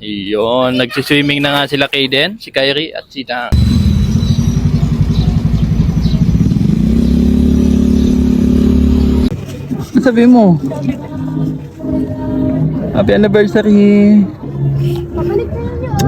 Iyon, nagsiswimming na nga sila Kaden, si Kyrie at si Tang. Ano sabi mo? Happy anniversary! Pabalik na yun yun.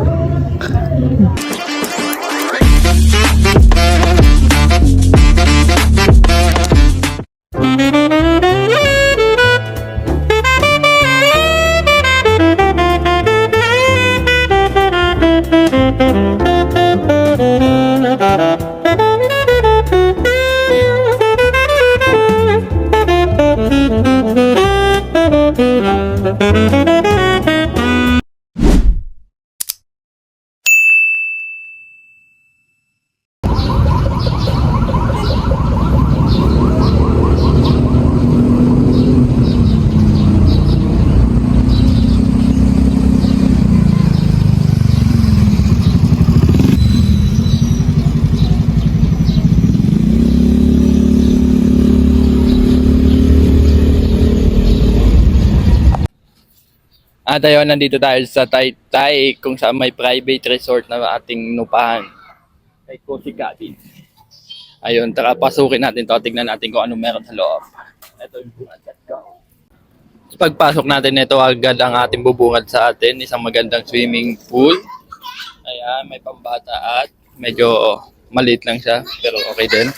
At ayun, nandito tayo sa Taytay kung saan may private resort na ating nupahan. Kay Cozy Cabin. Ayun, tara pasukin natin to. Tignan natin kung ano meron sa loob. Ito yung bungad. Let's go. Pagpasok natin ito agad ang ating bubungad sa atin. Isang magandang swimming pool. Ayan, may pambata at medyo maliit lang siya. Pero okay din.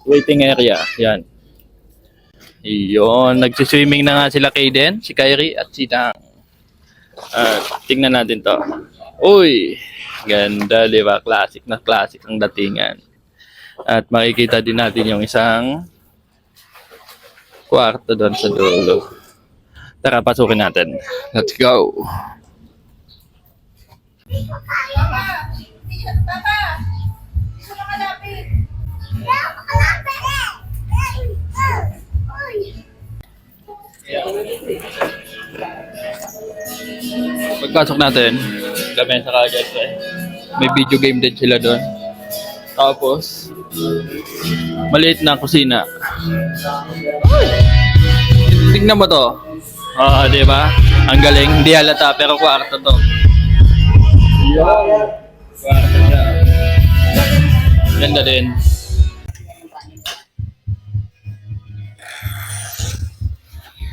Waiting area. Yan. Iyon, nagsiswimming na nga sila Kaden, si Kyrie at si Tang. Tingnan natin to. Uy, ganda, di ba? Classic na classic ang datingan. At makikita din natin yung isang kwarto doon sa dulo. Tara, pasukin natin. Let's go. Pagpasok natin, lamesa kagad eh. May video game din sila doon. Tapos, maliit na kusina. Tingnan mo to. Di ba? Ang galing. Hindi halata pero kwarto to. Kwarto siya. Ganda din.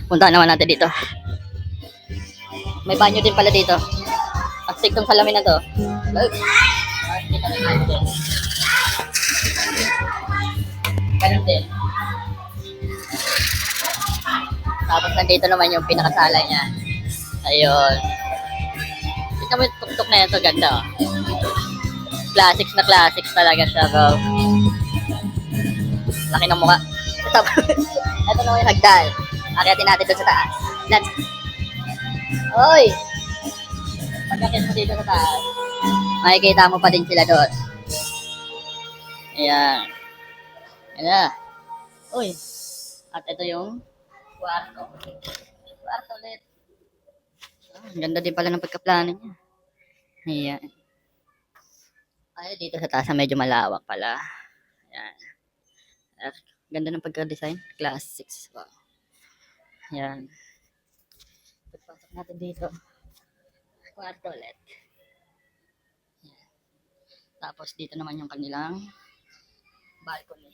Punta naman natin dito. May banyo din pala dito. Astig tong salamin na to. Ganun din. Tapos nandito naman yung pinakasala niya. Ayun. Tignan mo yung tuktok na yan to. Ganda oh. Classics na classics talaga siya bro. Laki ng mukha. Ito naman yung hagdan. Akyatin natin doon sa taas. Let's go. Oy! Pagkakit mo dito sa taas, makikita mo pa din sila doon. Ayan. Ayan. Uy! At ito yung kwarto. Kwarto ulit. Ang ganda din pala ng pagkaplano niya. Ayan. Ay, dito sa taas medyo malawak pala. Ayan. Ganda ng pagka-design. Classics. Wow. Ayan. Pagpasok natin dito. Kwarto ulit. Ayan. Tapos dito naman yung kanilang balcony.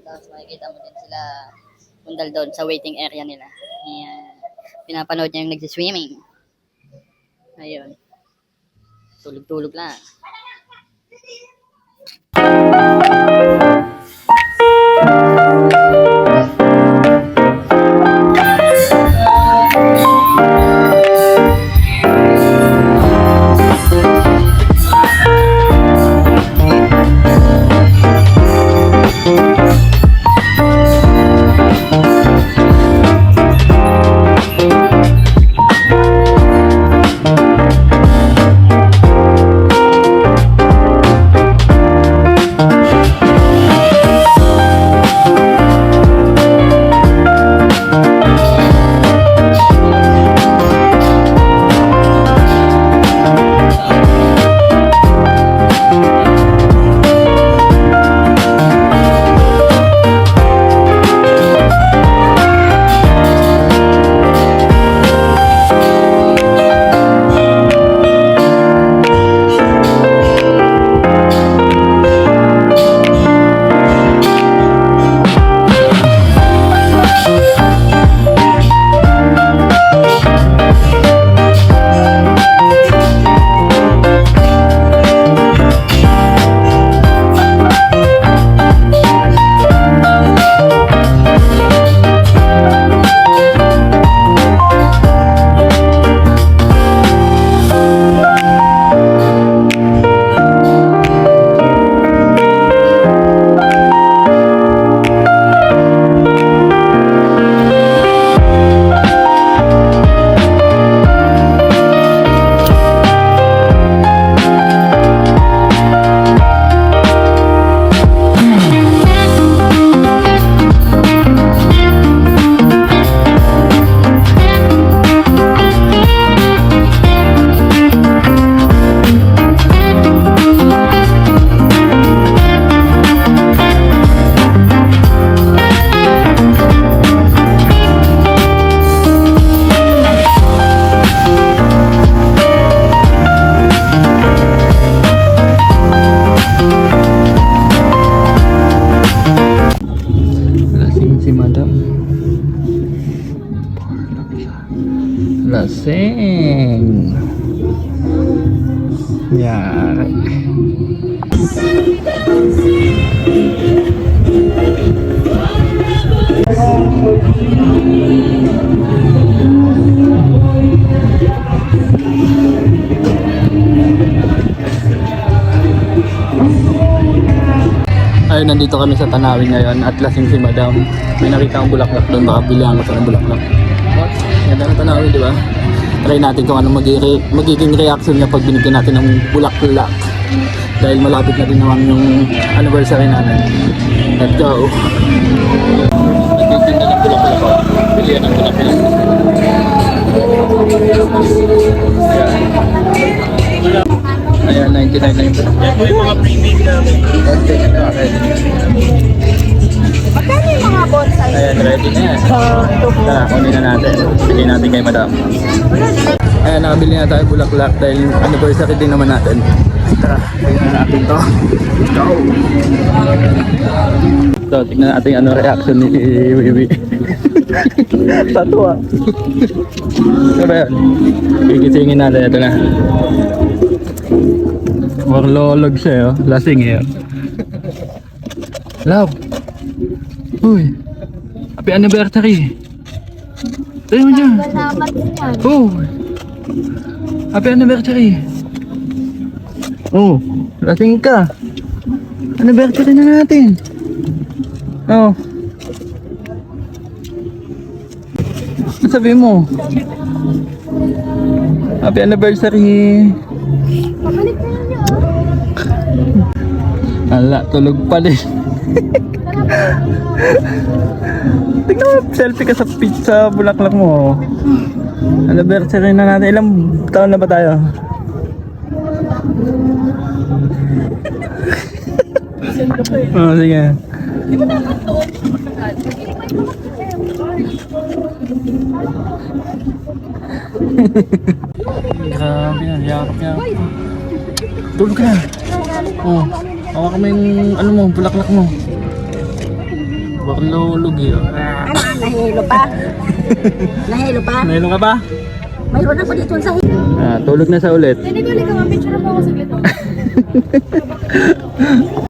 Tapos makikita mo din sila bundal doon sa waiting area nila. Ayan. Pinapanood niya yung nagsiswimming. Ayun. Tulog-tulog lang. Ayun, nandito kami sa Tanawin ngayon at lasing si Madam. May nakita akong bulaklak doon, baka bilihan ko sa ng bulaklak. Ganda ng Tanawin, di ba? Try natin kung ano magiging reaction niya pag binigyan natin ng bulaklak. Dahil malapit na din naman yung anniversary namin. Let's go! Nagtitinda ng bulaklak ako. Bilihan ng bulaklak. Ayan, 99 na yung bulaklak. Yan po yung mga premium namin. Magkano yung mga bonsai? Ayan, ready na yan. Tara, kunin na natin. Bili natin kay Madam. Ayan, nakabili na tayo bulaklak dahil anniversary din naman natin. Tara, tingnan natin to. Let's go! So, tingnan natin ano reaction ni Wiwi. Tatua. Ano ba yan? Gigisingin natin. Ito na. Warlolog siya, oh. Lasing eh. Oh. Love. Uy. Happy anniversary. Tayo mo dyan. Salamat din yan. Oh. Happy anniversary. Oh. Lasing ka. Anniversary na natin. Oh. Ano sabihin mo? Happy anniversary. Pabalik na yun yun. Ala, tulog pa din. Tignan mo, selfie ka sa pizza bulaklak mo. Anniversary na natin. Ilang taon na ba tayo? Oh, sige. Di ba dapat doon? Grabe na, yakap niya. Tulog ka na. Oh, hawakan mo yung ano mo, bulaklak mo. Baklolog eh. Ano? Nahilo pa? Nahilo pa? Mayroon ka pa? Mayroon ako dito sa Tulog na sa ulit. Hindi ko, ikaw, picture mo ako saglit.